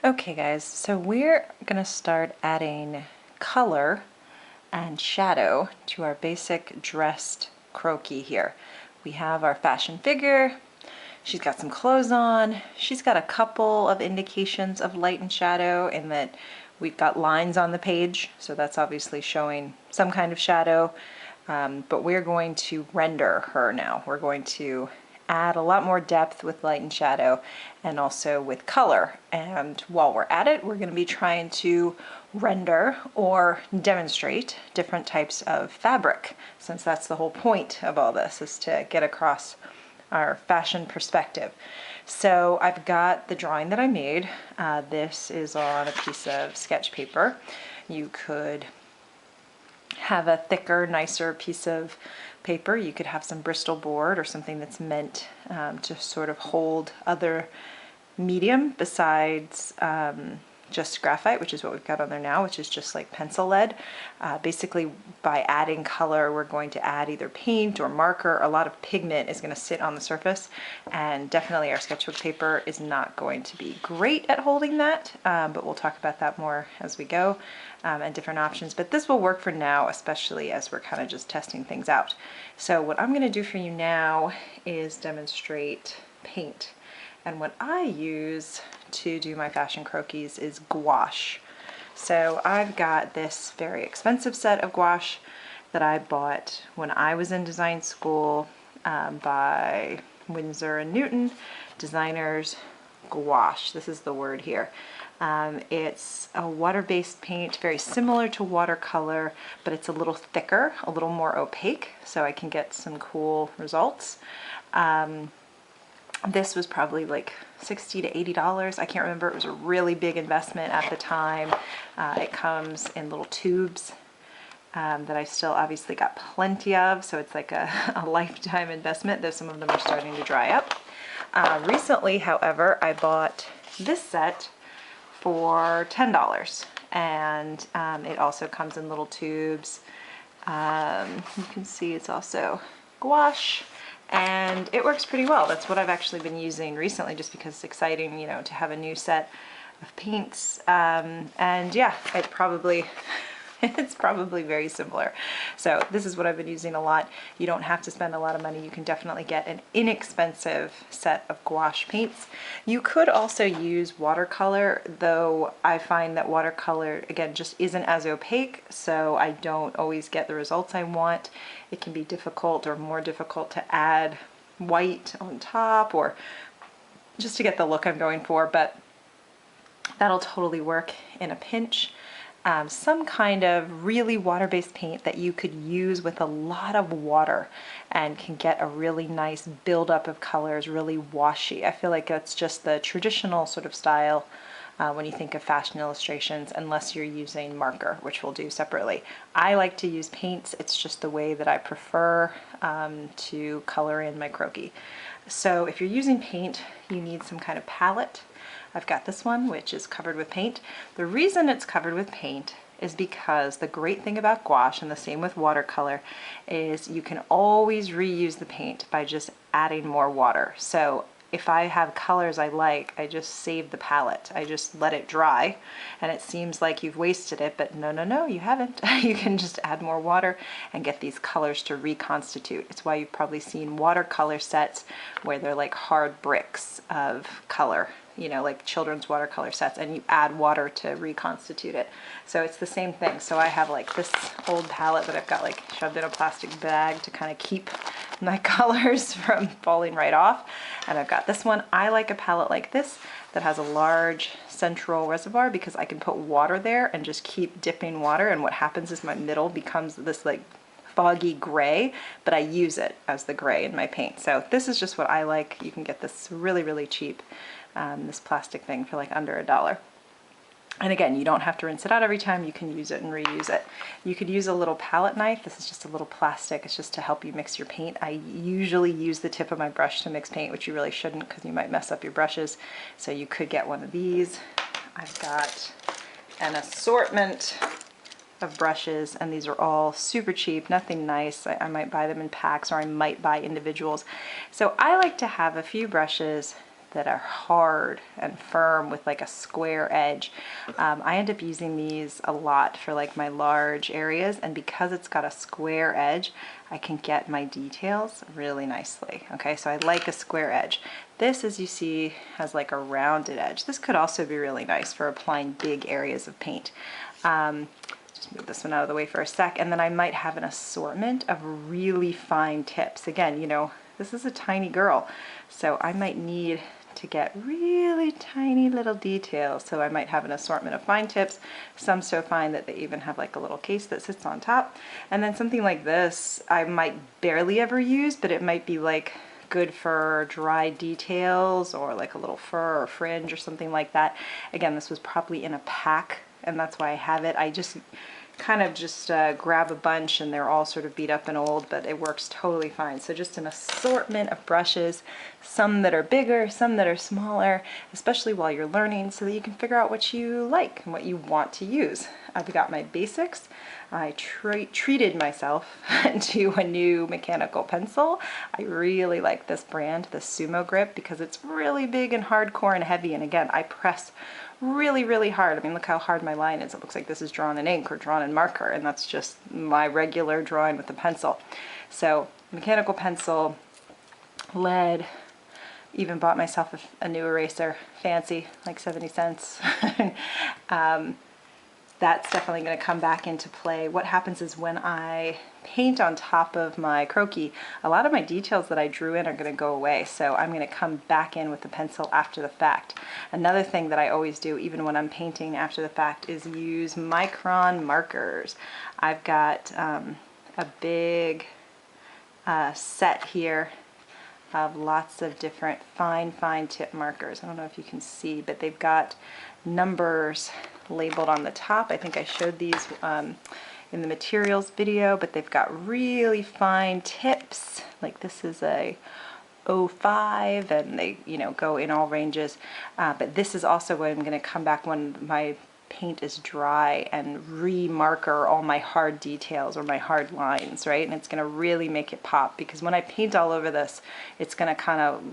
Okay guys, so we're gonna start adding color and shadow to our basic dressed croquis here. We have our fashion figure. She's got some clothes on. She's got a couple of indications of light and shadow in that we've got lines on the page, so that's obviously showing some kind of shadow. But we're going to render her now. We're going to add a lot more depth with light and shadow and also with color. And while we're at it, we're going to be trying to render or demonstrate different types of fabric, since that's the whole point of all this, is to get across our fashion perspective. So I've got the drawing that I made. This is on a piece of sketch paper. You could have a thicker, nicer piece of paper. You could have some Bristol board or something that's meant to sort of hold other medium besides just graphite, which is what we've got on there now, which is just like pencil lead. Basically, by adding color, we're going to add either paint or marker. A lot of pigment is going to sit on the surface, and definitely our sketchbook paper is not going to be great at holding that, but we'll talk about that more as we go, and different options. But this will work for now, especially as we're kind of just testing things out. So what I'm going to do for you now is demonstrate paint. And what I use to do my fashion croquis is gouache. So I've got this very expensive set of gouache that I bought when I was in design school by Winsor & Newton Designers Gouache. This is the word here. It's a water-based paint, very similar to watercolor, but it's a little thicker, a little more opaque, so I can get some cool results. This was probably like $60 to $80. I can't remember. It was a really big investment at the time. It comes in little tubes that I still obviously got plenty of, so it's like a lifetime investment, though some of them are starting to dry up. Recently, however, I bought this set for $10, and it also comes in little tubes. You can see it's also gouache, and it works pretty well. That's what I've actually been using recently, just because it's exciting, you know, to have a new set of paints. And yeah, it's probably very similar. So this is what I've been using a lot. You don't have to spend a lot of money. You can definitely get an inexpensive set of gouache paints. You could also use watercolor, though I find that watercolor, again, just isn't as opaque, so I don't always get the results I want. It can be difficult or more difficult to add white on top or just to get the look I'm going for, but that'll totally work in a pinch. Some kind of really water-based paint that you could use with a lot of water and can get a really nice buildup of colors, really washy. I feel like that's just the traditional sort of style when you think of fashion illustrations, unless you're using marker, which we'll do separately. I like to use paints. It's just the way that I prefer to color in my croquis. So if you're using paint, you need some kind of palette. I've got this one, which is covered with paint. The reason it's covered with paint is because the great thing about gouache, and the same with watercolor, is you can always reuse the paint by just adding more water. So if I have colors I like, I just save the palette. I just let it dry, and it seems like you've wasted it, but no, you haven't. You can just add more water and get these colors to reconstitute. It's why you've probably seen watercolor sets where they're like hard bricks of color, you know, like children's watercolor sets, and you add water to reconstitute it. So it's the same thing. So I have like this old palette that I've got like shoved in a plastic bag to kind of keep my colors from falling right off. And I've got this one. I like a palette like this that has a large central reservoir because I can put water there and just keep dipping water, and what happens is my middle becomes this like foggy gray, but I use it as the gray in my paint. So this is just what I like. You can get this really, really cheap, this plastic thing for like under $1. And again, you don't have to rinse it out every time. You can use it and reuse it. You could use a little palette knife. This is just a little plastic. It's just to help you mix your paint. I usually use the tip of my brush to mix paint, which you really shouldn't because you might mess up your brushes. So you could get one of these. I've got an assortment of brushes, and these are all super cheap, nothing nice. I might buy them in packs, or I might buy individuals. So I like to have a few brushes that are hard and firm with like a square edge. I end up using these a lot for like my large areas, and because it's got a square edge, I can get my details really nicely. Okay, so I like a square edge. This, as you see, has like a rounded edge. This could also be really nice for applying big areas of paint. Just move this one out of the way for a sec, and then I might have an assortment of really fine tips. Again, you know, this is a tiny girl, so I might need to get really tiny little details. So I might have an assortment of fine tips, some so fine that they even have like a little case that sits on top. And then something like this I might barely ever use, but it might be like good for dry details or like a little fur or fringe or something like that. Again, this was probably in a pack, and that's why I have it. I just kind of just grab a bunch, and they're all sort of beat up and old, but it works totally fine. So just an assortment of brushes, some that are bigger, some that are smaller, especially while you're learning, so that you can figure out what you like and what you want to use. I've got my basics. I treated myself to a new mechanical pencil. I really like this brand, the Sumo Grip, because it's really big and hardcore and heavy, and again, I press really, really hard. I mean, look how hard my line is. It looks like this is drawn in ink or drawn in marker, and that's just my regular drawing with the pencil. So, mechanical pencil, lead, even bought myself a new eraser, fancy, like 70 cents. That's definitely going to come back into play. What happens is when I paint on top of my croquis, a lot of my details that I drew in are going to go away, so I'm going to come back in with the pencil after the fact. Another thing that I always do, even when I'm painting after the fact, is use micron markers. I've got a big set here of lots of different fine tip markers. I don't know if you can see, but they've got numbers labeled on the top. I think I showed these in the materials video, but they've got really fine tips. Like this is a 05, and they, you know, go in all ranges. But this is also what I'm going to come back when my paint is dry and re-marker all my hard details or my hard lines, right? And it's going to really make it pop, because when I paint all over this, it's going to kind of,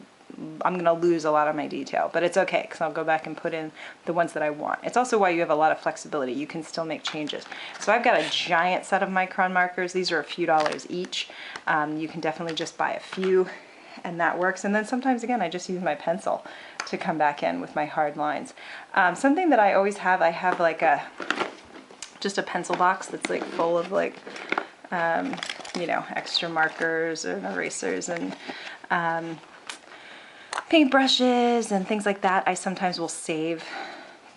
I'm going to lose a lot of my detail, but it's okay because I'll go back and put in the ones that I want. It's also why you have a lot of flexibility. You can still make changes. So I've got a giant set of micron markers. These are a few dollars each. You can definitely just buy a few, and that works. And then sometimes, again, I just use my pencil to come back in with my hard lines. Something that I always have, I have like just a pencil box that's like full of like, you know, extra markers and erasers and paintbrushes and things like that. I sometimes will save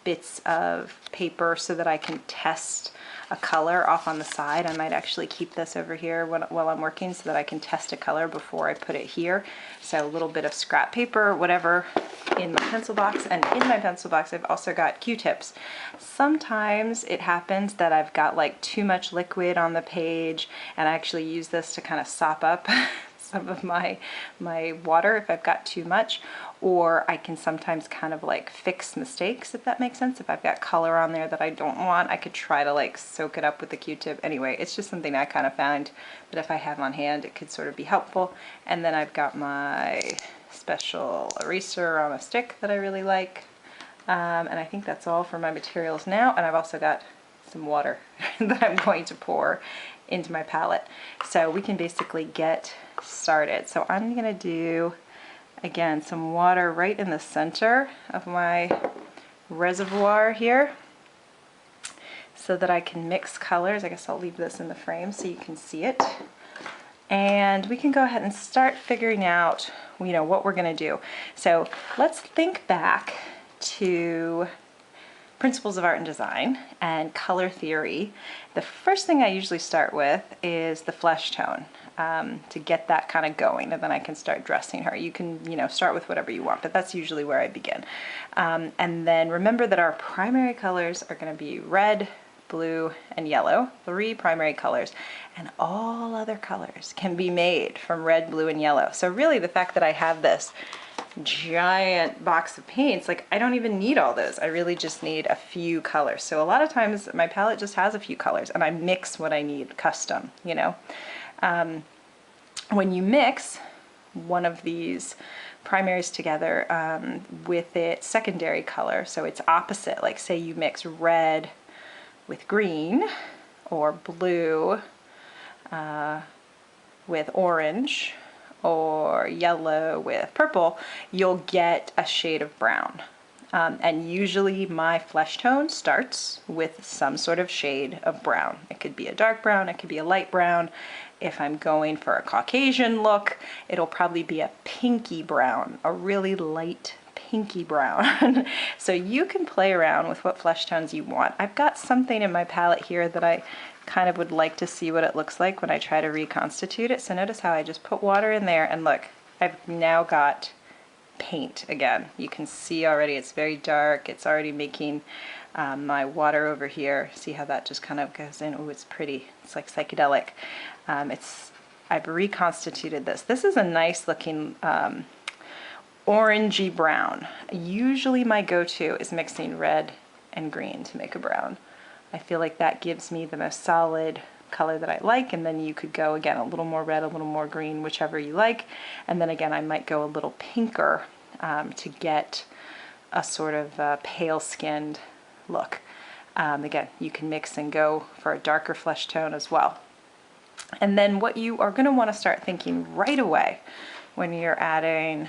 bits of paper so that I can test a color off on the side. I might actually keep this over here while I'm working so that I can test a color before I put it here. So a little bit of scrap paper, whatever, in my pencil box. And in my pencil box I've also got Q-tips. Sometimes it happens that I've got like too much liquid on the page, and I actually use this to kind of sop up some of my water if I've got too much, or I can sometimes kind of like fix mistakes, if that makes sense. If I've got color on there that I don't want, I could try to like soak it up with the Q-tip. Anyway, it's just something I kind of found that if I have on hand, it could sort of be helpful. And then I've got my special eraser on a stick that I really like. And I think that's all for my materials now. And I've also got some water that I'm going to pour into my palette. So we can basically get started. So I'm going to do, again, some water right in the center of my reservoir here so that I can mix colors. I guess I'll leave this in the frame so you can see it. And we can go ahead and start figuring out, you know, what we're going to do. So let's think back to principles of art and design and color theory. The first thing I usually start with is the flesh tone to get that kind of going, and then I can start dressing her. You can, you know, start with whatever you want, but that's usually where I begin. And then remember that our primary colors are going to be red, blue, and yellow, 3 primary colors, and all other colors can be made from red, blue, and yellow. So really the fact that I have this giant box of paints, like I don't even need all those. I really just need a few colors. So a lot of times my palette just has a few colors and I mix what I need custom, you know. When you mix one of these primaries together with its secondary color. So it's opposite, like say you mix red with green or blue with orange or yellow with purple, you'll get a shade of brown. And usually my flesh tone starts with some sort of shade of brown. It could be a dark brown, it could be a light brown. If I'm going for a Caucasian look, it'll probably be a pinky brown, a really light pinky brown. So you can play around with what flesh tones you want. I've got something in my palette here that I kind of would like to see what it looks like when I try to reconstitute it. So notice how I just put water in there and look, I've now got paint again. You can see already it's very dark. It's already making my water over here. See how that just kind of goes in? Oh, it's pretty. It's like psychedelic. I've reconstituted this. This is a nice looking orangey brown. Usually my go-to is mixing red and green to make a brown. I feel like that gives me the most solid color that I like, and then you could go again a little more red, a little more green, whichever you like, and then again I might go a little pinker to get a sort of pale skinned look. Again, you can mix and go for a darker flesh tone as well. And then what you are going to want to start thinking right away when you're adding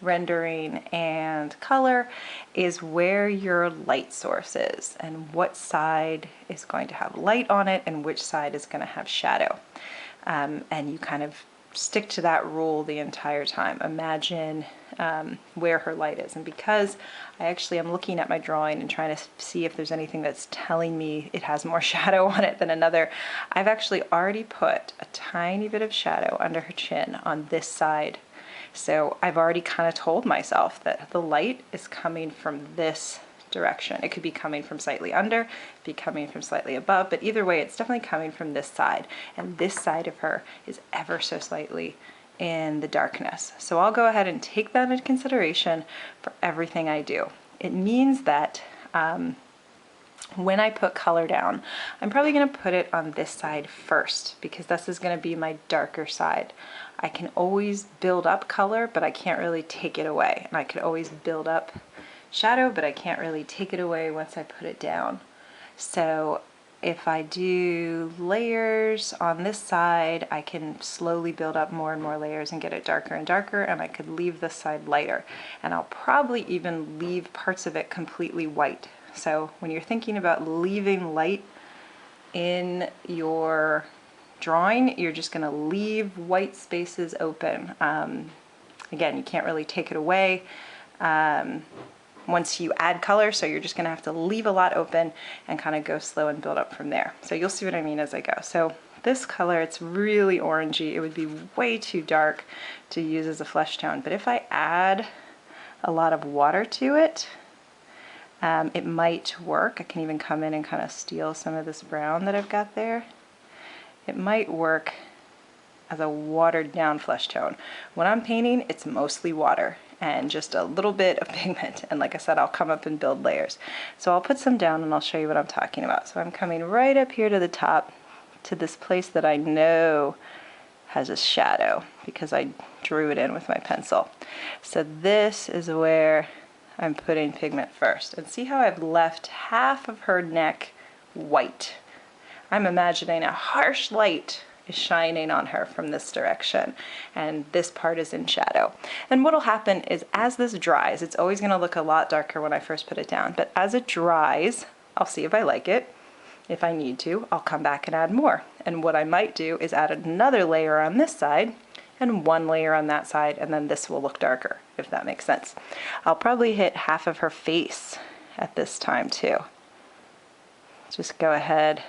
rendering and color is where your light source is and what side is going to have light on it and which side is going to have shadow. And you kind of stick to that rule the entire time. Imagine where her light is. And because I actually am looking at my drawing and trying to see if there's anything that's telling me it has more shadow on it than another, I've actually already put a tiny bit of shadow under her chin on this side. So I've already kind of told myself that the light is coming from this direction. It could be coming from slightly under, be coming from slightly above, but either way it's definitely coming from this side. And this side of her is ever so slightly in the darkness. So I'll go ahead and take that into consideration for everything I do. It means that when I put color down, I'm probably going to put it on this side first because this is going to be my darker side. I can always build up color, but I can't really take it away. And I could always build up shadow, but I can't really take it away once I put it down. So if I do layers on this side, I can slowly build up more and more layers and get it darker and darker, and I could leave this side lighter. And I'll probably even leave parts of it completely white. So when you're thinking about leaving light in your drawing, you're just going to leave white spaces open. Again, you can't really take it away once you add color, so you're just going to have to leave a lot open and kind of go slow and build up from there. So you'll see what I mean as I go. So this color, it's really orangey. It would be way too dark to use as a flesh tone, but if I add a lot of water to it, it might work. I can even come in and kind of steal some of this brown that I've got there. It might work as a watered down flesh tone. When I'm painting, it's mostly water and just a little bit of pigment. And like I said, I'll come up and build layers. So I'll put some down and I'll show you what I'm talking about. So I'm coming right up here to the top to this place that I know has a shadow because I drew it in with my pencil. So this is where I'm putting pigment first. And see how I've left half of her neck white. I'm imagining a harsh light is shining on her from this direction, and this part is in shadow. And what'll happen is as this dries, it's always going to look a lot darker when I first put it down, but as it dries, I'll see if I like it. If I need to, I'll come back and add more. And what I might do is add another layer on this side and one layer on that side, and then this will look darker, if that makes sense. I'll probably hit half of her face at this time too. Just go ahead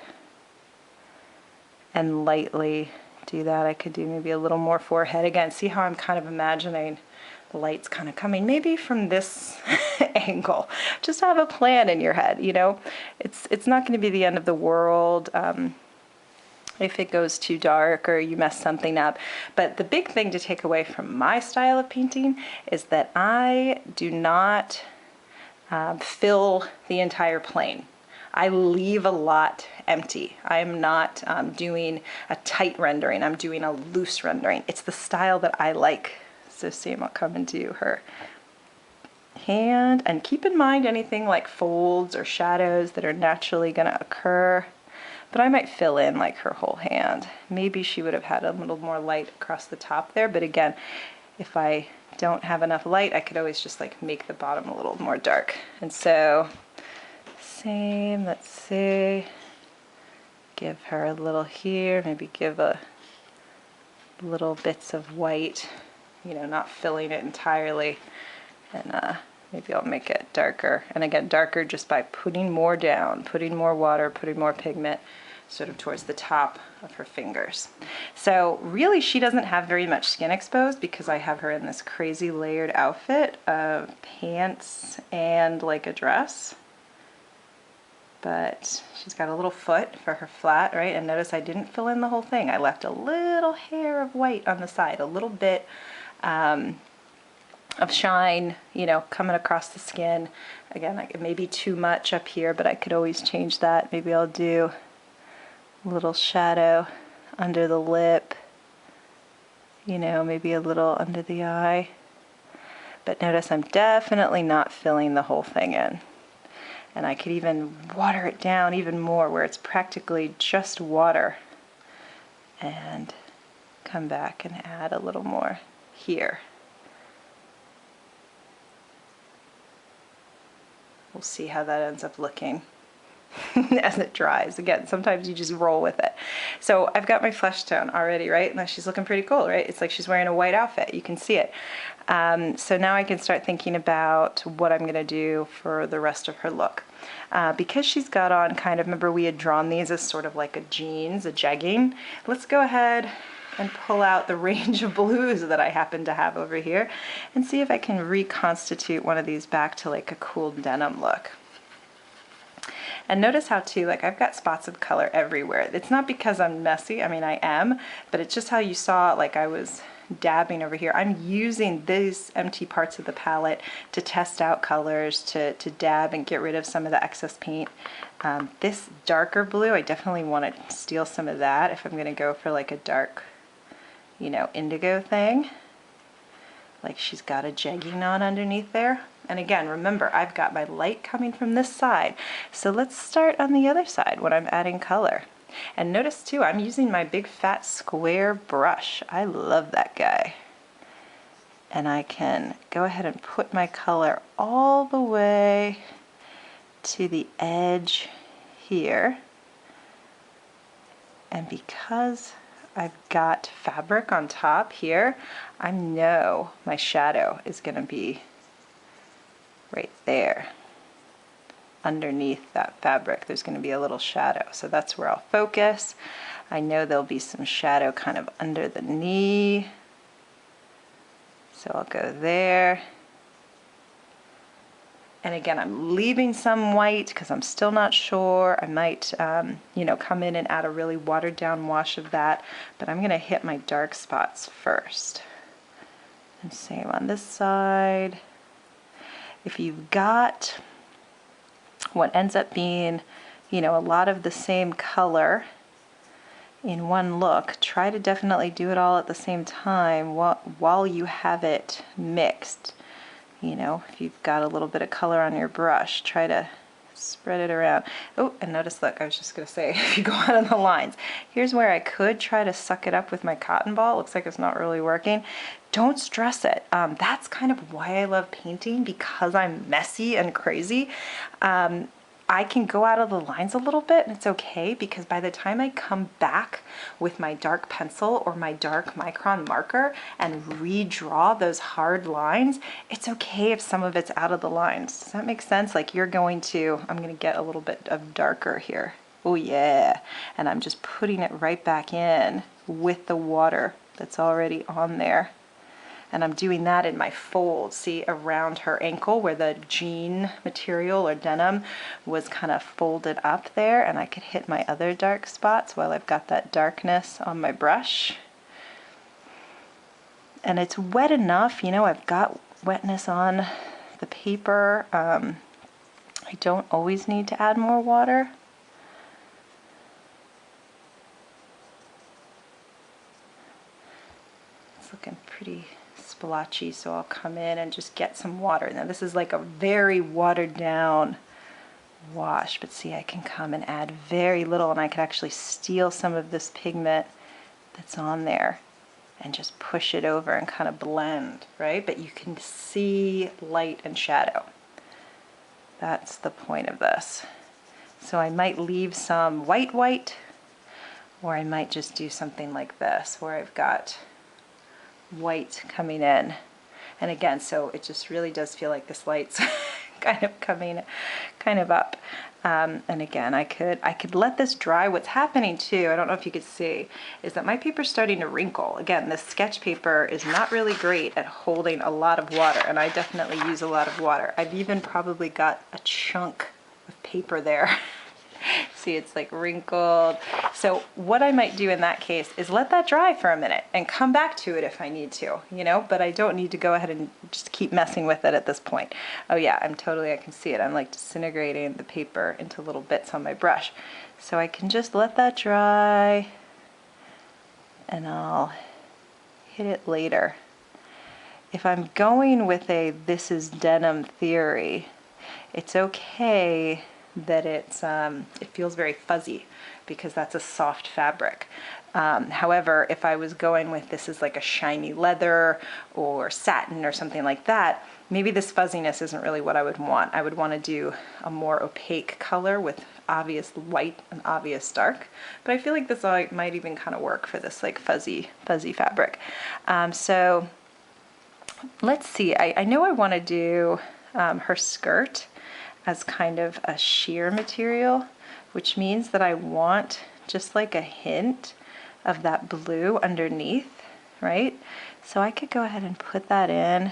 and lightly do that. I could do maybe a little more forehead. Again, see how I'm kind of imagining the light's kind of coming maybe from this angle. Just have a plan in your head, you know. It's not going to be the end of the world if it goes too dark or you mess something up. But the big thing to take away from my style of painting is that I do not fill the entire plane. I leave a lot empty. I'm not doing a tight rendering. I'm doing a loose rendering. It's the style that I like. So same, I'll come into her hand, and keep in mind anything like folds or shadows that are naturally going to occur. But I might fill in like her whole hand. Maybe she would have had a little more light across the top there, but again, if I don't have enough light, I could always just like make the bottom a little more dark. And so same, let's see, give her a little here, maybe give a little bits of white, you know, not filling it entirely, and maybe I'll make it darker. And again, darker just by putting more down, putting more water, putting more pigment sort of towards the top of her fingers. So really she doesn't have very much skin exposed because I have her in this crazy layered outfit of pants and like a dress. But she's got a little foot for her flat, right? And notice I didn't fill in the whole thing. I left a little hair of white on the side, a little bit of shine, you know, coming across the skin. Again, like maybe too much up here, but I could always change that. Maybe I'll do a little shadow under the lip, you know, maybe a little under the eye. But notice I'm definitely not filling the whole thing in. And I could even water it down even more where it's practically just water. And come back and add a little more here. We'll see how that ends up looking as it dries. Again, sometimes you just roll with it. So I've got my flesh tone already, right? Now she's looking pretty cool, right? It's like she's wearing a white outfit. You can see it. So now I can start thinking about what I'm going to do for the rest of her look. Because she's got on kind of, remember we had drawn these as sort of like a jeans, a jegging. Let's go ahead and pull out the range of blues that I happen to have over here and see if I can reconstitute one of these back to like a cool denim look. And notice how too, like I've got spots of color everywhere. It's not because I'm messy, I mean I am, but it's just how you saw, like I was dabbing over here. I'm using these empty parts of the palette to test out colors, to dab and get rid of some of the excess paint. This darker blue, I definitely want to steal some of that if I'm going to go for like a dark, you know, indigo thing. Like she's got a jegging on underneath there. And again, remember, I've got my light coming from this side. So let's start on the other side when I'm adding color. And notice too, I'm using my big fat square brush. I love that guy. And I can go ahead and put my color all the way to the edge here. And because I've got fabric on top here, I know my shadow is going to be right there. Underneath that fabric, there's going to be a little shadow. So that's where I'll focus. I know there'll be some shadow kind of under the knee. So I'll go there. And again, I'm leaving some white because I'm still not sure. I might, you know, come in and add a really watered down wash of that. But I'm going to hit my dark spots first. And same on this side. If you've got what ends up being, you know, a lot of the same color in one look, try to definitely do it all at the same time while you have it mixed. You know, if you've got a little bit of color on your brush, try to spread it around. Oh, and notice, look, I was just going to say, if you go out on the lines, here's where I could try to suck it up with my cotton ball. It looks like it's not really working. Don't stress it. That's kind of why I love painting, because I'm messy and crazy. I can go out of the lines a little bit, and it's okay, because by the time I come back with my dark pencil or my dark micron marker and redraw those hard lines, it's okay if some of it's out of the lines. Does that make sense? Like I'm going to get a little bit of darker here. Oh yeah. And I'm just putting it right back in with the water that's already on there. And I'm doing that in my fold, see, around her ankle where the jean material or denim was kind of folded up there, and I could hit my other dark spots while I've got that darkness on my brush. And it's wet enough, you know, I've got wetness on the paper. I don't always need to add more water. It's looking pretty splotchy, so I'll come in and just get some water. Now this is like a very watered down wash, but see, I can come and add very little, and I could actually steal some of this pigment that's on there and just push it over and kind of blend, right? But you can see light and shadow. That's the point of this. So I might leave some white, or I might just do something like this, where I've got white coming in. And again, so it just really does feel like this light's kind of coming kind of up. And again, I could let this dry. What's happening too, I don't know if you could see, is that my paper's starting to wrinkle. Again, this sketch paper is not really great at holding a lot of water, and I definitely use a lot of water. I've even probably got a chunk of paper there. See, it's like wrinkled. So what I might do in that case is let that dry for a minute and come back to it if I need to, you know, but I don't need to go ahead and just keep messing with it at this point. Oh yeah, I can see it. I'm like disintegrating the paper into little bits on my brush. So I can just let that dry and I'll hit it later. If I'm going with a this is denim theory, it's okay that it feels very fuzzy because that's a soft fabric. However, if I was going with this is like a shiny leather or satin or something like that, maybe this fuzziness isn't really what I would want. I would want to do a more opaque color with obvious white and obvious dark. But I feel like this might even kind of work for this like fuzzy fabric. So let's see, I know I want to do her skirt as kind of a sheer material, which means that I want just like a hint of that blue underneath, right? So I could go ahead and put that in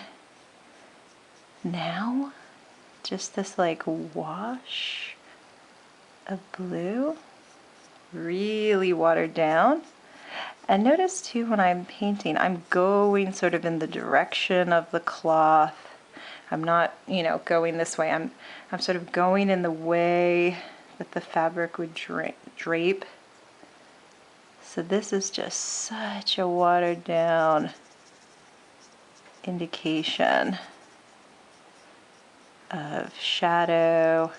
now, just this like wash of blue, really watered down. And notice too, when I'm painting, I'm going sort of in the direction of the cloth. I'm not, you know, going this way. I'm sort of going in the way that the fabric would drape. So this is just such a watered down indication of shadow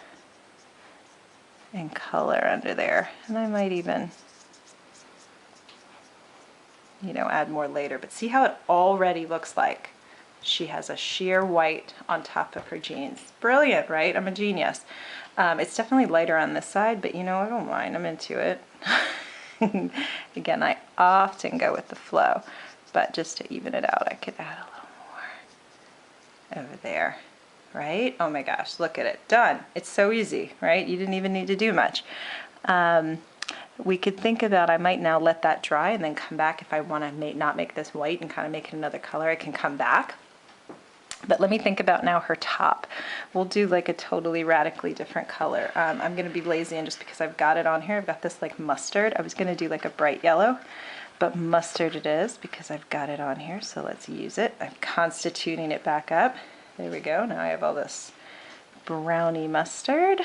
and color under there. And I might even, you know, add more later. But see how it already looks like she has a sheer white on top of her jeans. Brilliant, right? I'm a genius. It's definitely lighter on this side, but you know, I don't mind. I'm into it. Again, I often go with the flow, but just to even it out, I could add a little more over there, right? Oh my gosh, look at it. Done. It's so easy, right? You didn't even need to do much. We could think about, I might now let that dry and then come back if I want to not make this white and kind of make it another color. I can come back. But let me think about now her top. We'll do like a totally radically different color. I'm going to be lazy, and just because I've got it on here, I've got this like mustard. I was going to do like a bright yellow, but mustard it is because I've got it on here. So let's use it. I'm constituting it back up. There we go. Now I have all this browny mustard.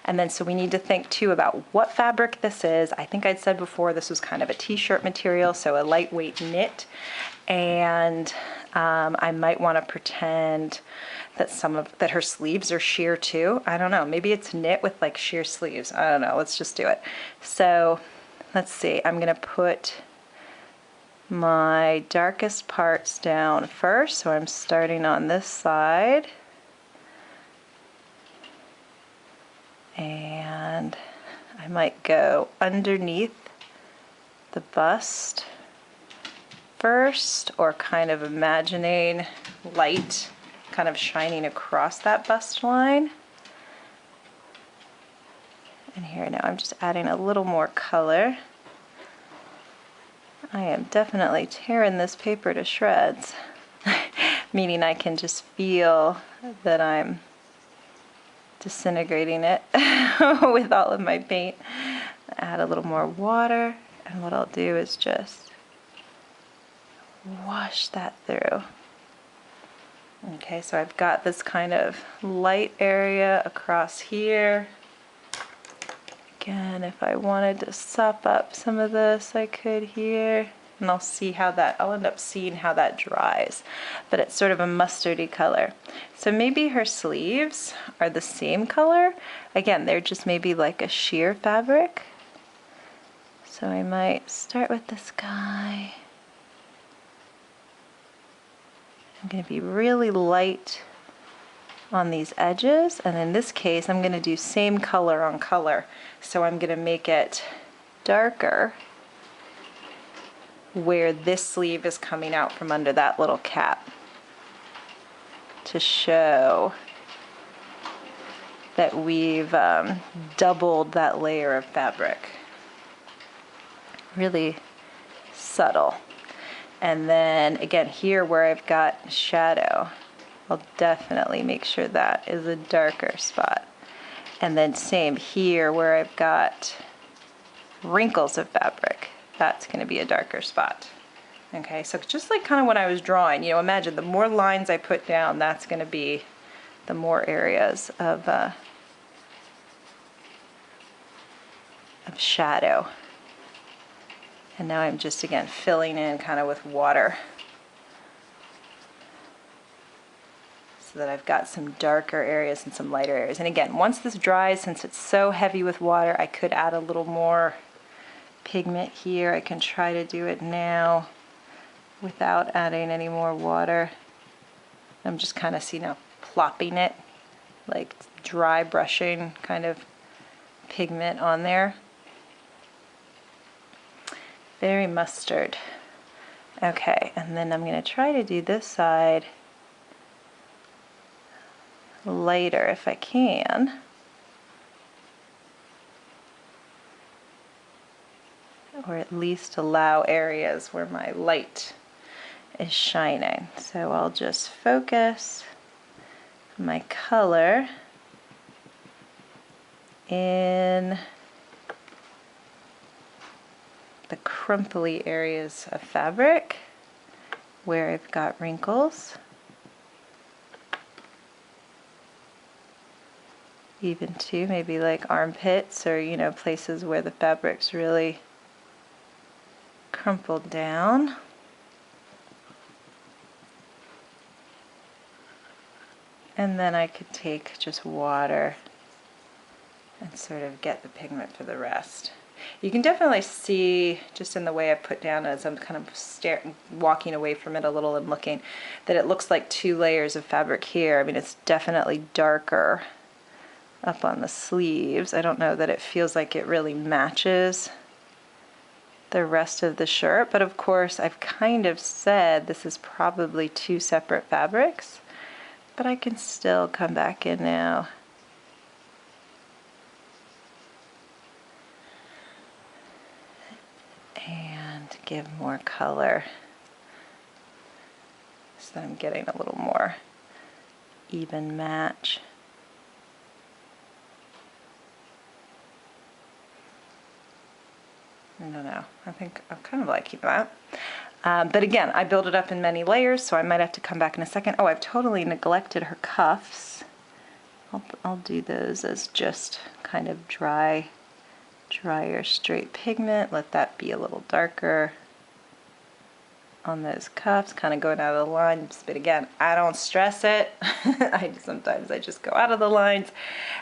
And then so we need to think too about what fabric this is. I think I'd said before this was kind of a t-shirt material, so a lightweight knit. And I might want to pretend that that her sleeves are sheer too. I don't know. Maybe it's knit with like sheer sleeves. I don't know. Let's just do it. So let's see. I'm going to put my darkest parts down first. So I'm starting on this side. And I might go underneath the bust first, or kind of imagining light kind of shining across that bust line. And here now I'm just adding a little more color. I am definitely tearing this paper to shreds, meaning I can just feel that I'm disintegrating it with all of my paint. Add a little more water, and what I'll do is just wash that through. Okay, so I've got this kind of light area across here. Again, if I wanted to sop up some of this, I could here. and I'll end up seeing how that dries. But it's sort of a mustardy color. So maybe her sleeves are the same color. Again, they're just maybe like a sheer fabric. So I might start with this guy. I'm going to be really light on these edges, and in this case I'm going to do same color on color. So I'm going to make it darker where this sleeve is coming out from under that little cap to show that we've doubled that layer of fabric. Really subtle. And then again here where I've got shadow, I'll definitely make sure that is a darker spot. And then same here where I've got wrinkles of fabric, that's going to be a darker spot. Okay, so just like kind of when I was drawing, you know, imagine the more lines I put down, that's going to be the more areas of shadow. And now I'm just again filling in kind of with water so that I've got some darker areas and some lighter areas. And again, once this dries, since it's so heavy with water, I could add a little more pigment here. I can try to do it now without adding any more water. I'm just kind of, see now, plopping it, like dry brushing kind of pigment on there. Very mustard. Okay, and then I'm going to try to do this side lighter if I can. Or at least allow areas where my light is shining. So I'll just focus my color in the crumply areas of fabric where I've got wrinkles. Even too, maybe like armpits or, you know, places where the fabric's really crumpled down. And then I could take just water and sort of get the pigment for the rest. You can definitely see, just in the way I put down as I'm kind of walking away from it a little and looking, that it looks like two layers of fabric here. I mean, it's definitely darker up on the sleeves. I don't know that it feels like it really matches the rest of the shirt, but of course I've kind of said this is probably two separate fabrics, but I can still come back in now and give more color so that I'm getting a little more even match. I don't know, I think I'm kind of liking that. But again, I build it up in many layers, so I might have to come back in a second. Oh, I've totally neglected her cuffs. I'll do those as just kind of drier straight pigment. Let that be a little darker on those cuffs, kind of going out of the lines. But again, I don't stress it. Sometimes I just go out of the lines.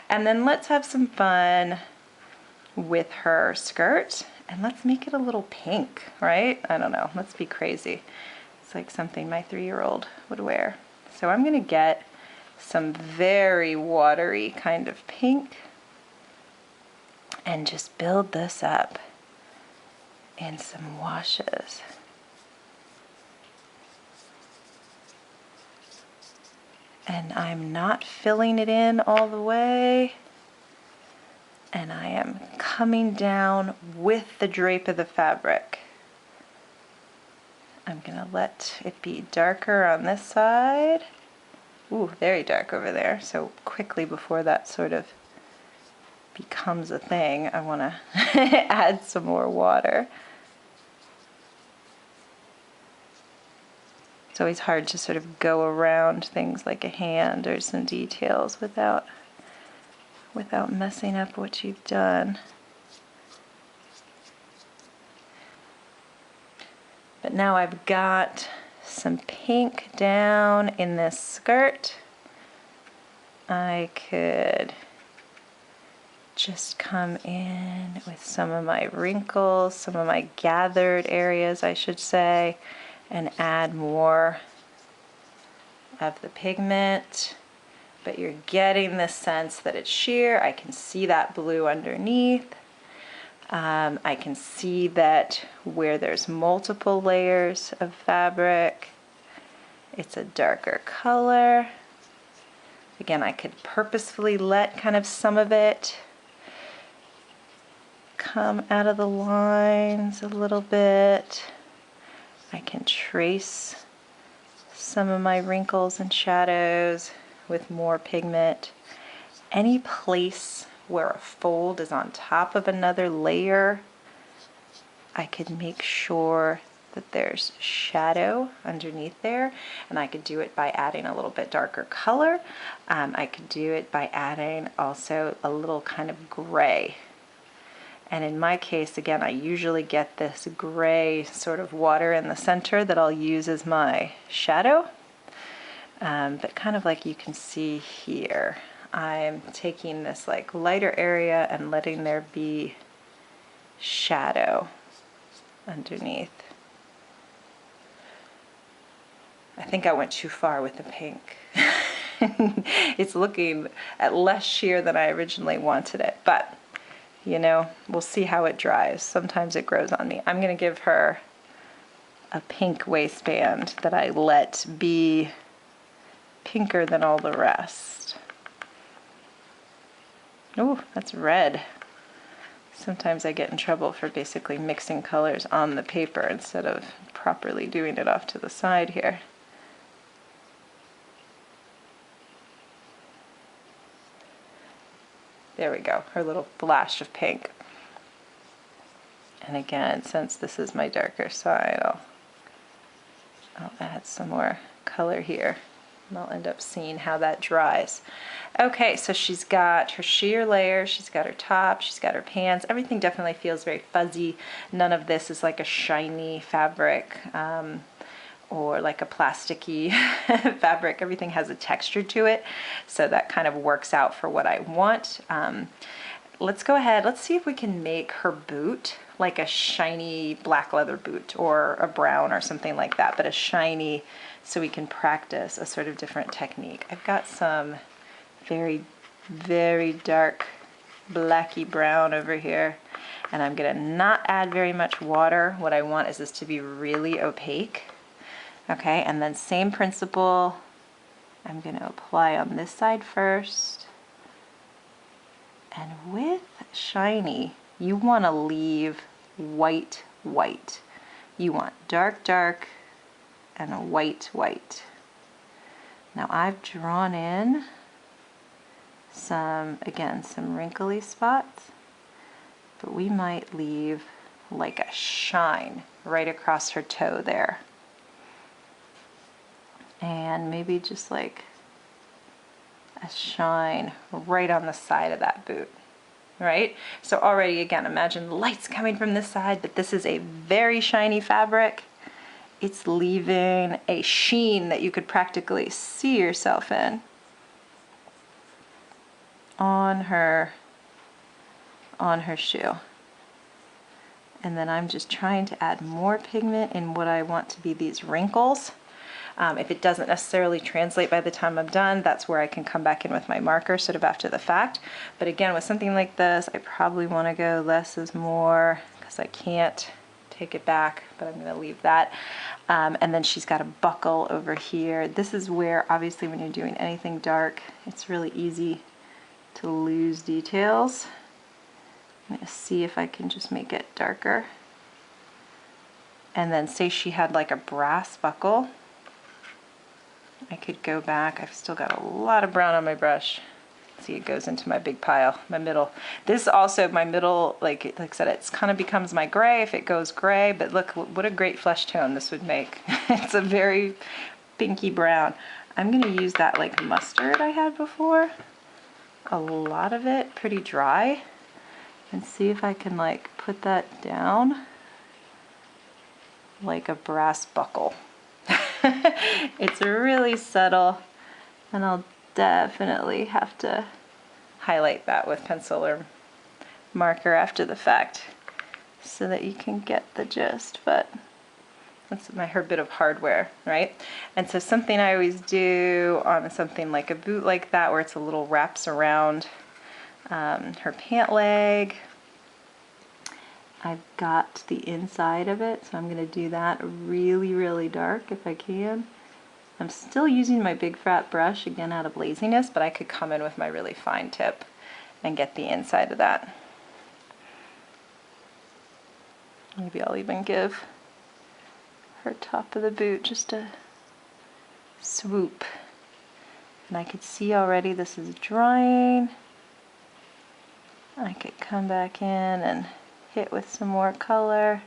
And then let's have some fun with her skirt. And let's make it a little pink, right? I don't know, let's be crazy. It's like something my 3-year-old would wear. So I'm gonna get some very watery kind of pink and just build this up in some washes. And I'm not filling it in all the way. And I am coming down with the drape of the fabric. I'm gonna let it be darker on this side. Ooh, very dark over there. So quickly before that sort of becomes a thing, I wanna add some more water. It's always hard to sort of go around things like a hand or some details without messing up what you've done. But now I've got some pink down in this skirt. I could just come in with some of my wrinkles, some of my gathered areas, I should say, and add more of the pigment. But you're getting the sense that it's sheer. I can see that blue underneath. I can see that where there's multiple layers of fabric, it's a darker color. Again, I could purposefully let kind of some of it come out of the lines a little bit. I can trace some of my wrinkles and shadows with more pigment. Any place where a fold is on top of another layer, I could make sure that there's shadow underneath there, and I could do it by adding a little bit darker color. I could do it by adding also a little kind of gray. And in my case, again, I usually get this gray sort of water in the center that I'll use as my shadow. But kind of like you can see here, I'm taking this like lighter area and letting there be shadow underneath. I think I went too far with the pink. It's looking at less sheer than I originally wanted it, but you know, we'll see how it dries. Sometimes it grows on me. I'm gonna give her a pink waistband that I let be pinker than all the rest. Oh, that's red. Sometimes I get in trouble for basically mixing colors on the paper instead of properly doing it off to the side here. There we go, her little flash of pink. And again, since this is my darker side, I'll add some more color here. And I'll end up seeing how that dries. Okay, so she's got her sheer layer, she's got her top, she's got her pants. Everything definitely feels very fuzzy. None of this is like a shiny fabric or like a plasticky fabric. Everything has a texture to it, so that kind of works out for what I want. Let's go ahead, let's see if we can make her boot like a shiny black leather boot or a brown or something like that, but a shiny, so we can practice a sort of different technique. I've got some very, very dark blacky brown over here, and I'm gonna not add very much water. What I want is this to be really opaque. Okay, and then same principle, I'm gonna apply on this side first. And with shiny, you wanna leave white, white. You want dark, dark, and a white, white. Now I've drawn in some, again, some wrinkly spots, but we might leave like a shine right across her toe there. And maybe just like a shine right on the side of that boot, right? So already, again, imagine lights coming from this side, but this is a very shiny fabric. It's leaving a sheen that you could practically see yourself in on her shoe. And then I'm just trying to add more pigment in what I want to be these wrinkles. If it doesn't necessarily translate by the time I'm done, that's where I can come back in with my marker sort of after the fact. But again, with something like this, I probably want to go less is more because I can't take it back, but I'm going to leave that. And then she's got a buckle over here. This is where, obviously, when you're doing anything dark, it's really easy to lose details. I'm going to see if I can just make it darker. And then say she had like a brass buckle. I could go back. I've still got a lot of brown on my brush. See, it goes into my big pile, my middle. This also, my middle, like I said, it's kind of becomes my gray if it goes gray, but look what a great flesh tone this would make. It's a very pinky brown. I'm gonna use that like mustard I had before, a lot of it, pretty dry, and see if I can like put that down like a brass buckle. It's really subtle, and I'll definitely have to highlight that with pencil or marker after the fact so that you can get the gist, but that's her bit of hardware, right? And so something I always do on something like a boot like that, where it's a little wraps around her pant leg, I've got the inside of it, so I'm going to do that really, really dark if I can. I'm still using my big fat brush, again out of laziness, but I could come in with my really fine tip and get the inside of that. Maybe I'll even give her top of the boot just a swoop. And I could see already this is drying. I could come back in and hit with some more color,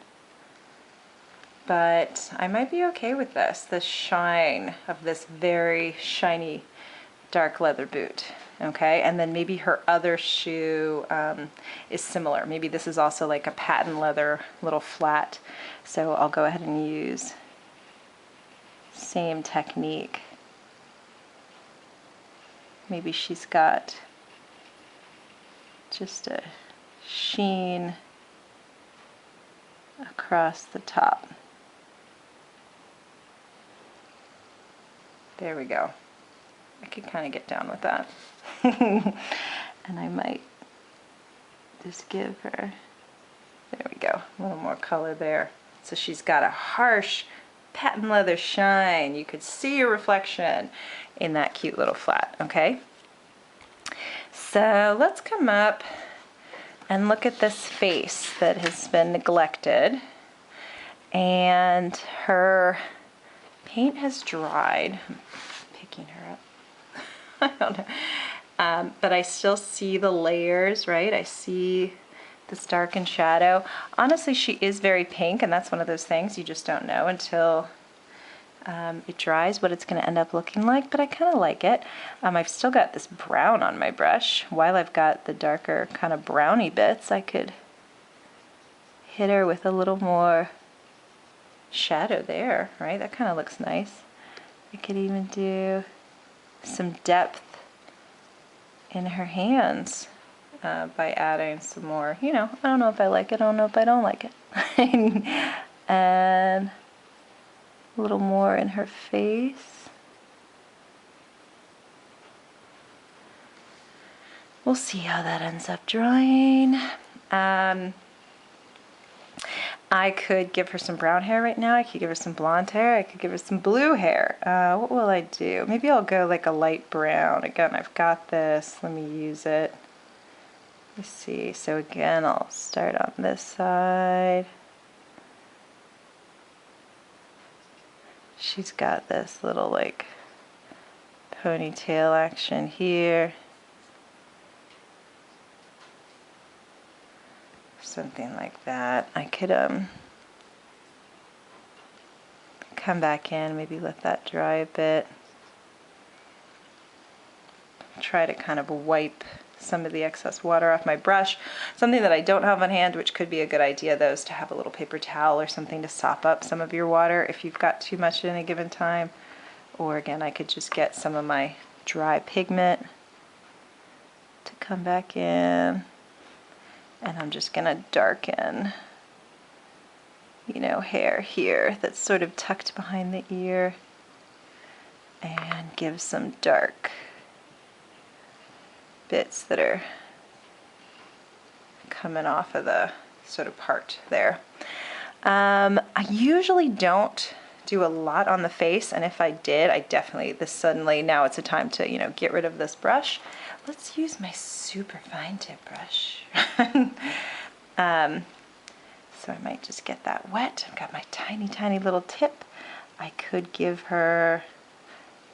but I might be okay with this, the shine of this very shiny dark leather boot. Okay, and then maybe her other shoe is similar. Maybe this is also like a patent leather, little flat. So I'll go ahead and use same technique. Maybe she's got just a sheen across the top. There we go. I could kind of get down with that. And I might just give her, there we go, a little more color there. So she's got a harsh patent leather shine. You could see your reflection in that cute little flat, okay? So let's come up and look at this face that has been neglected. And her paint has dried. I'm picking her up. I don't know. But I still see the layers, right? I see this darkened shadow. Honestly, she is very pink, and that's one of those things you just don't know until it dries what it's going to end up looking like, but I kind of like it. I've still got this brown on my brush. While I've got the darker kind of browny bits, I could hit her with a little more shadow there, right? That kind of looks nice. I could even do some depth in her hands by adding some more, you know, I don't know if I like it, I don't know if I don't like it. And a little more in her face. We'll see how that ends up drying. I could give her some brown hair right now. I could give her some blonde hair. I could give her some blue hair. What will I do? Maybe I'll go like a light brown. Again, I've got this. Let me use it. Let's see. So again, I'll start on this side. She's got this little like ponytail action here. Something like that. I could come back in, maybe let that dry a bit. Try to kind of wipe some of the excess water off my brush. Something that I don't have on hand, which could be a good idea though, is to have a little paper towel or something to sop up some of your water if you've got too much at any given time. Or again, I could just get some of my dry pigment to come back in. And I'm just gonna darken, you know, hair here that's sort of tucked behind the ear, and give some dark bits that are coming off of the sort of part there. I usually don't do a lot on the face, and if I did, I definitely, now it's a time to, you know, get rid of this brush. Let's use my super fine tip brush. So I might just get that wet. I've got my tiny, tiny little tip. I could give her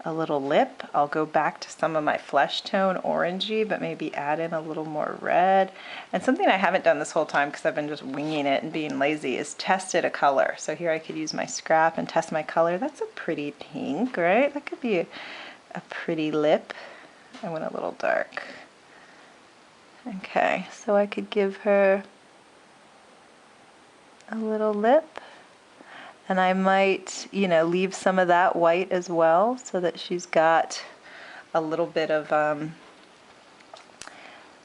a little lip. I'll go back to some of my flesh tone orangey, but maybe add in a little more red. And something I haven't done this whole time because I've been just winging it and being lazy is tested a color. So here I could use my scrap and test my color. That's a pretty pink, right? That could be a pretty lip. I went a little dark. Okay, so I could give her a little lip, And I might, you know, leave some of that white as well so that she's got a little bit of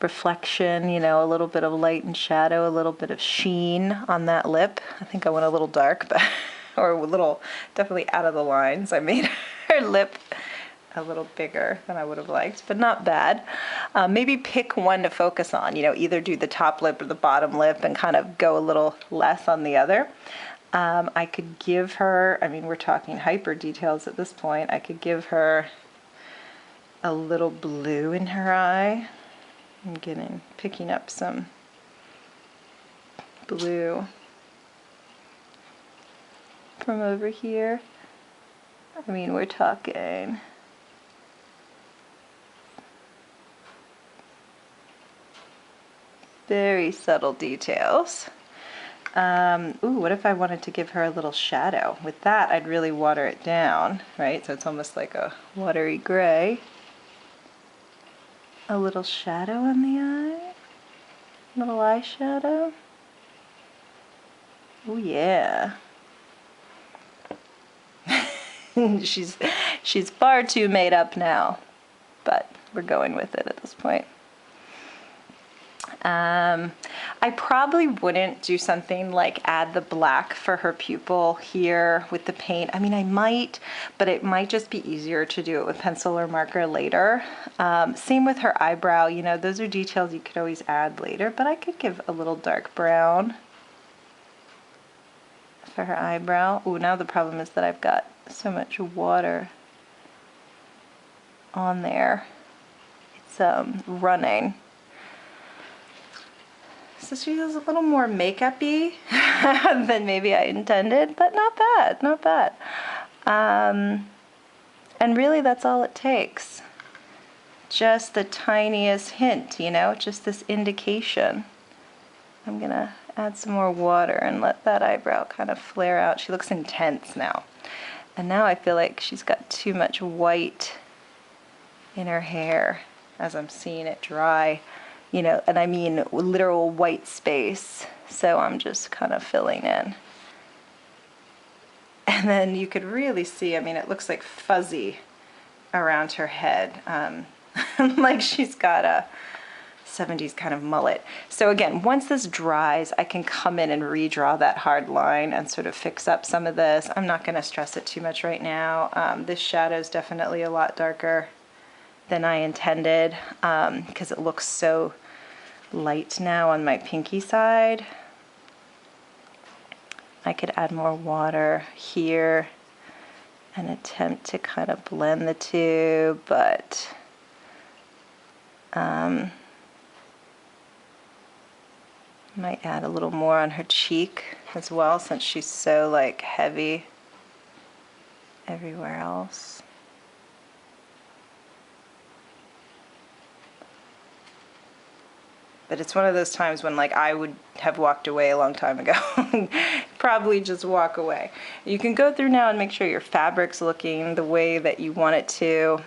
reflection, you know, a little bit of light and shadow, a little bit of sheen on that lip. I think I went a little dark, but or a little, definitely out of the lines. I made her lip a little bigger than I would have liked, but not bad. Maybe pick one to focus on, you know, either do the top lip or the bottom lip and kind of go a little less on the other. I could give her, I mean, we're talking hyper details at this point. I could give her a little blue in her eye. I'm picking up some blue from over here. I mean, we're talking very subtle details. Ooh, what if I wanted to give her a little shadow? With that, I'd really water it down, right? So it's almost like a watery gray. A little shadow on the eye, little eyeshadow. Oh yeah. she's far too made up now, but we're going with it at this point. I probably wouldn't do something like add the black for her pupil here with the paint. I mean, I might, but it might just be easier to do it with pencil or marker later. Same with her eyebrow, you know, those are details you could always add later, but I could give a little dark brown for her eyebrow. Ooh, now the problem is that I've got so much water on there. It's running. So she has a little more makeup-y than maybe I intended, but not bad, not bad. And really that's all it takes. Just the tiniest hint, you know, just this indication. I'm gonna add some more water and let that eyebrow kind of flare out. She looks intense now. And now I feel like she's got too much white in her hair as I'm seeing it dry. You know, and I mean literal white space, so I'm just kind of filling in. And then you could really see, I mean, it looks like fuzzy around her head, like she's got a 70s kind of mullet. So again, once this dries, I can come in and redraw that hard line and sort of fix up some of this. I'm not going to stress it too much right now. This shadow is definitely a lot darker than I intended because it looks so light now on my pinky side. I could add more water here and attempt to kind of blend the two, but might add a little more on her cheek as well since she's so like heavy everywhere else. But it's one of those times when like I would have walked away a long time ago. Probably just walk away. You can go through now and make sure your fabric's looking the way that you want it to.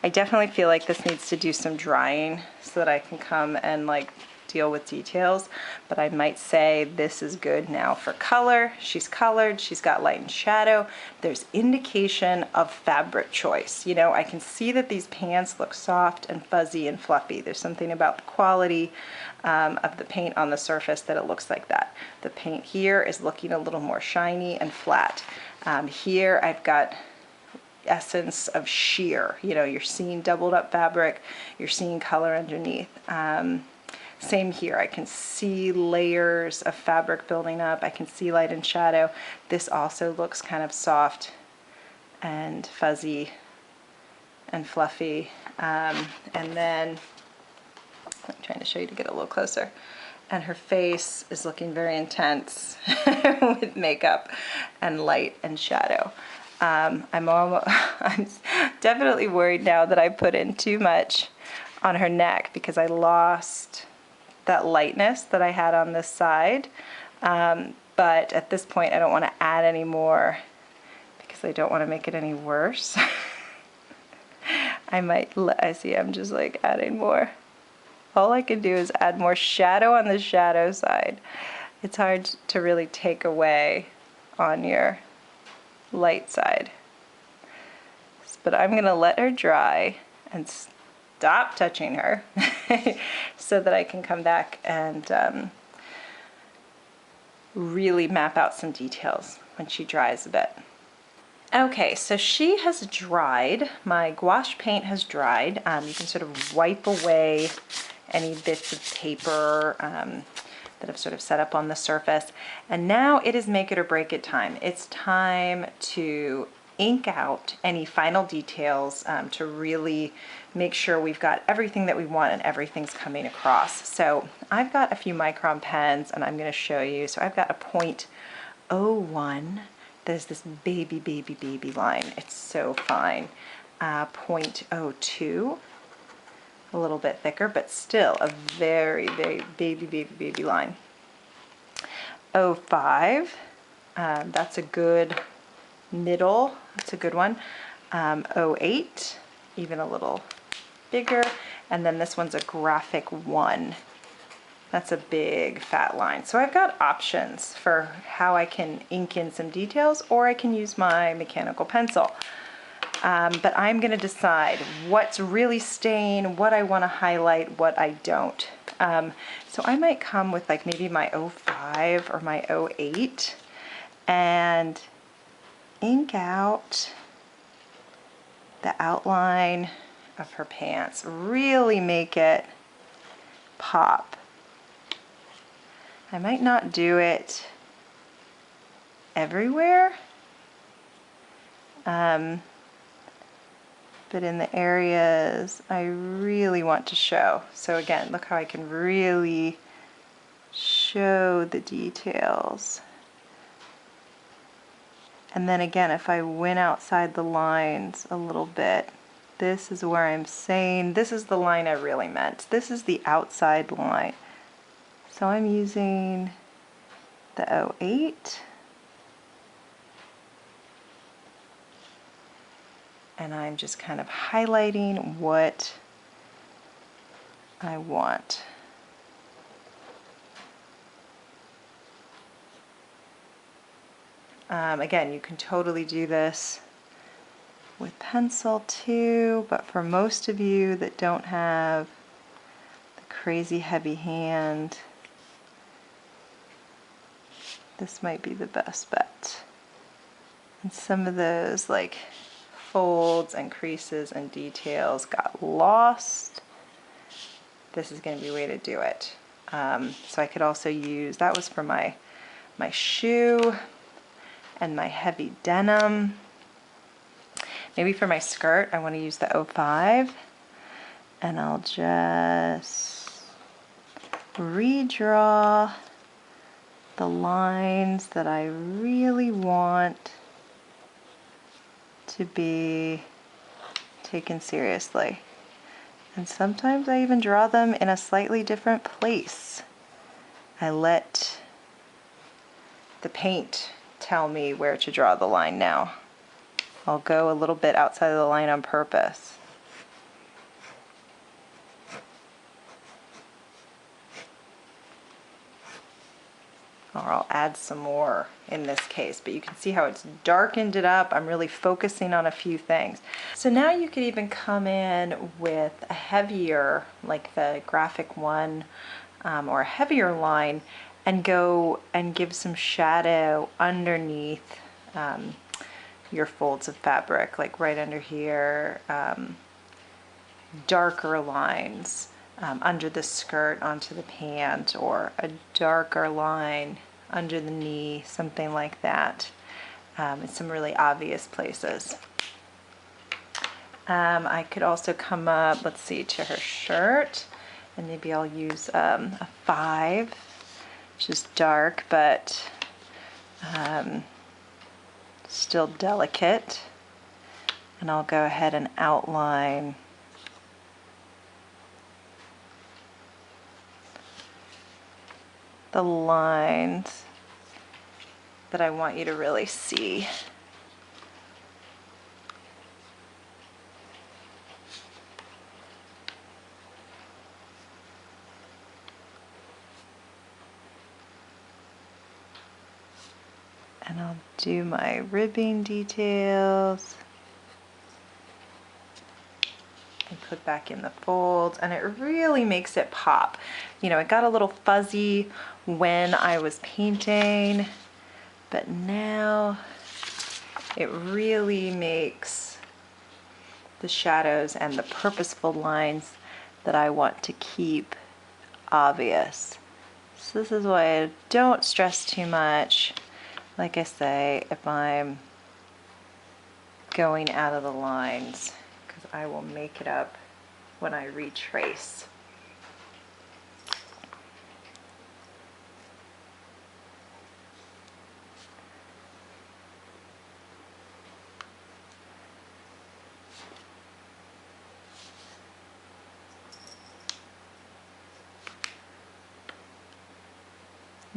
I definitely feel like this needs to do some drying so that I can come and like deal with details, but I might say this is good now for color. She's colored, she's got light and shadow. There's indication of fabric choice. You know, I can see that these pants look soft and fuzzy and fluffy. There's something about the quality of the paint on the surface that it looks like that. The paint here is looking a little more shiny and flat. Here I've got essence of sheer. You know, you're seeing doubled up fabric, you're seeing color underneath. Same here, I can see layers of fabric building up, I can see light and shadow. This also looks kind of soft and fuzzy and fluffy. And then, I'm trying to show you to get a little closer. And her face is looking very intense with makeup and light and shadow. I'm definitely worried now that I put in too much on her neck because I lost that lightness that I had on this side, but at this point I don't want to add any more because I don't want to make it any worse. I see I'm just like adding more. All I can do is add more shadow on the shadow side. It's hard to really take away on your light side. But I'm gonna let her dry and stop touching her so that I can come back and really map out some details when she dries a bit. Okay, so she has dried. My gouache paint has dried. You can sort of wipe away any bits of paper that have sort of set up on the surface. And now it is make it or break it time. It's time to ink out any final details to really make sure we've got everything that we want and everything's coming across. So I've got a few micron pens and I'm going to show you. So I've got a .01. There's this baby line. It's so fine. .02. A little bit thicker, but still a very, very baby line. .05, that's a good middle, that's a good one. .08, even a little bigger, and then this one's a graphic 1. That's a big fat line. So I've got options for how I can ink in some details, or I can use my mechanical pencil. But I'm going to decide what's really staying, what I want to highlight, what I don't. So I might come with like maybe my .05 or my .08 and ink out the outline of her pants. Really make it pop. I might not do it everywhere. But in the areas I really want to show. So again, look how I can really show the details. And then again, if I went outside the lines a little bit, this is where I'm saying, this is the line I really meant. This is the outside line. So I'm using the .08. And I'm just kind of highlighting what I want. Again, you can totally do this with pencil too, but for most of you that don't have the crazy heavy hand, this might be the best bet. And some of those like folds and creases and details got lost. This is going to be a way to do it. So I could also use, that was for my shoe and my heavy denim. Maybe for my skirt I want to use the .05, and I'll just redraw the lines that I really want to be taken seriously. And sometimes I even draw them in a slightly different place. I let the paint tell me where to draw the line now. I'll go a little bit outside of the line on purpose. Or I'll add some more in this case, but you can see how it's darkened it up. I'm really focusing on a few things. So now you could even come in with a heavier, like the graphic 1 or a heavier line, and go and give some shadow underneath your folds of fabric, like right under here, darker lines under the skirt onto the pant, or a darker line under the knee, something like that, in some really obvious places. I could also come up, let's see, to her shirt, and maybe I'll use a 5, which is dark, but still delicate. And I'll go ahead and outline the lines that I want you to really see. And I'll do my ribbing details and put back in the folds, and it really makes it pop. You know, it got a little fuzzy when I was painting, but now it really makes the shadows and the purposeful lines that I want to keep obvious. So this is why I don't stress too much. Like I say, if I'm going out of the lines, because I will make it up when I retrace.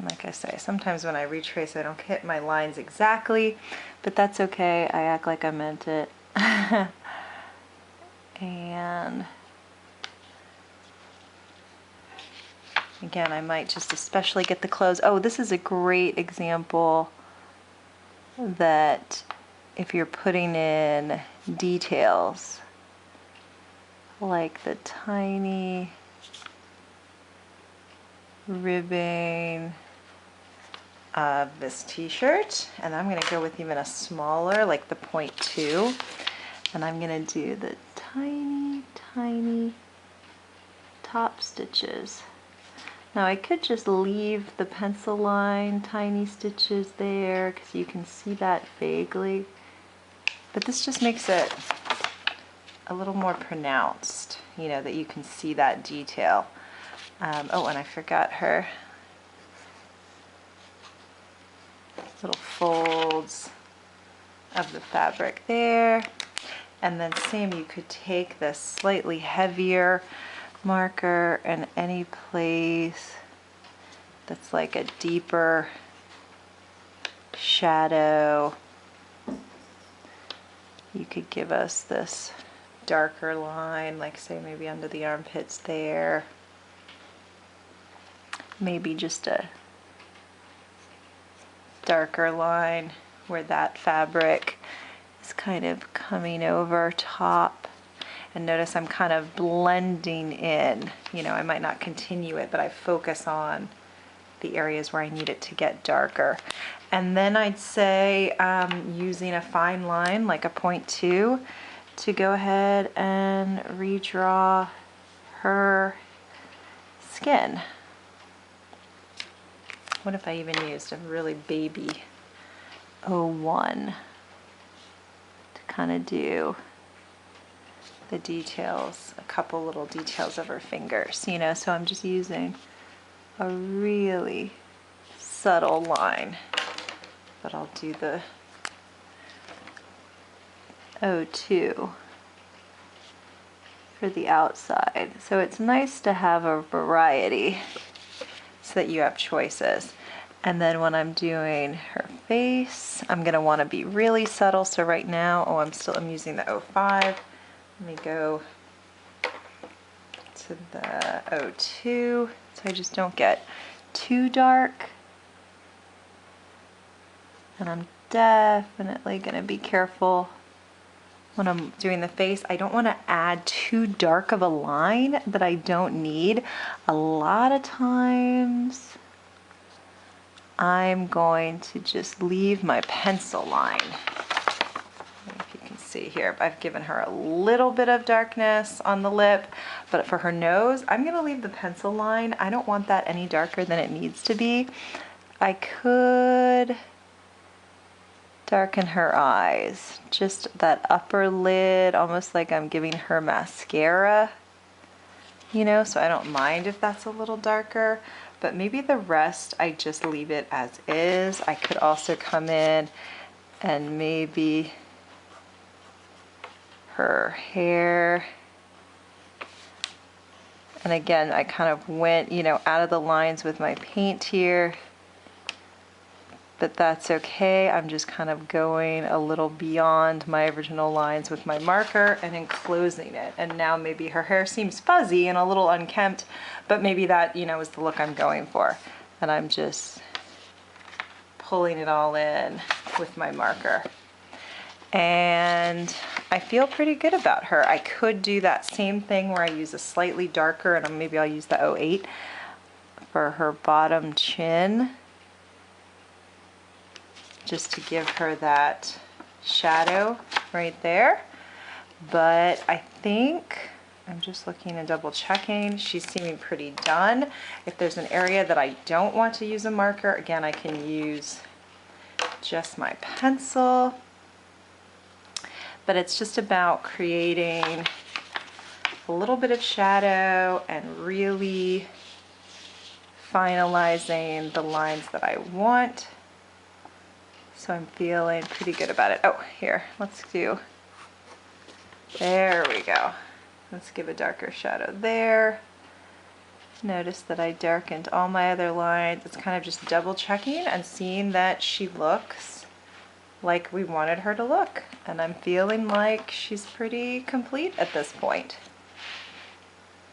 Like I say, sometimes when I retrace I don't hit my lines exactly, but that's okay. I act like I meant it. And again, I might just especially get the clothes. Oh, this is a great example that if you're putting in details, like the tiny ribbing of this t-shirt, and I'm going to go with even a smaller, like the 0.2, and I'm going to do the tiny top stitches. Now I could just leave the pencil line tiny stitches there because you can see that vaguely, but this just makes it a little more pronounced, you know, that you can see that detail. Oh, and I forgot her little folds of the fabric there. And then same, you could take this slightly heavier marker and any place that's like a deeper shadow. You could give us this darker line, like say maybe under the armpits there. Maybe just a darker line where that fabric is kind of coming over top. And notice I'm kind of blending in. You know, I might not continue it, but I focus on the areas where I need it to get darker. And then I'd say using a fine line, like a 0.2, to go ahead and redraw her skin. What if I even used a really baby 01 to kind of do the details, a couple little details of her fingers, you know, so I'm just using a really subtle line, but I'll do the 02 for the outside. So it's nice to have a variety so that you have choices. And then when I'm doing her face, I'm going to want to be really subtle. So right now, I'm using the 05. Let me go to the 02, so I just don't get too dark. And I'm definitely going to be careful when I'm doing the face. I don't want to add too dark of a line that I don't need. A lot of times I'm going to just leave my pencil line. If you can see here, I've given her a little bit of darkness on the lip, but for her nose, I'm going to leave the pencil line. I don't want that any darker than it needs to be. I could darken her eyes, just that upper lid, almost like I'm giving her mascara, you know, so I don't mind if that's a little darker, but maybe the rest I just leave it as is. I could also come in and maybe her hair, and again I kind of went, you know, out of the lines with my paint here, but that's okay. I'm just kind of going a little beyond my original lines with my marker and enclosing it. And now maybe her hair seems fuzzy and a little unkempt, but maybe that, you know, is the look I'm going for. And I'm just pulling it all in with my marker. And I feel pretty good about her. I could do that same thing where I use a slightly darker, and maybe I'll use the 08 for her bottom chin, just to give her that shadow right there. But I think, I'm just looking and double checking, she's seeming pretty done. If there's an area that I don't want to use a marker, again, I can use just my pencil. But it's just about creating a little bit of shadow and really finalizing the lines that I want. So I'm feeling pretty good about it. Oh, here, let's do, there we go. Let's give a darker shadow there. Notice that I darkened all my other lines. It's kind of just double checking and seeing that she looks like we wanted her to look. And I'm feeling like she's pretty complete at this point.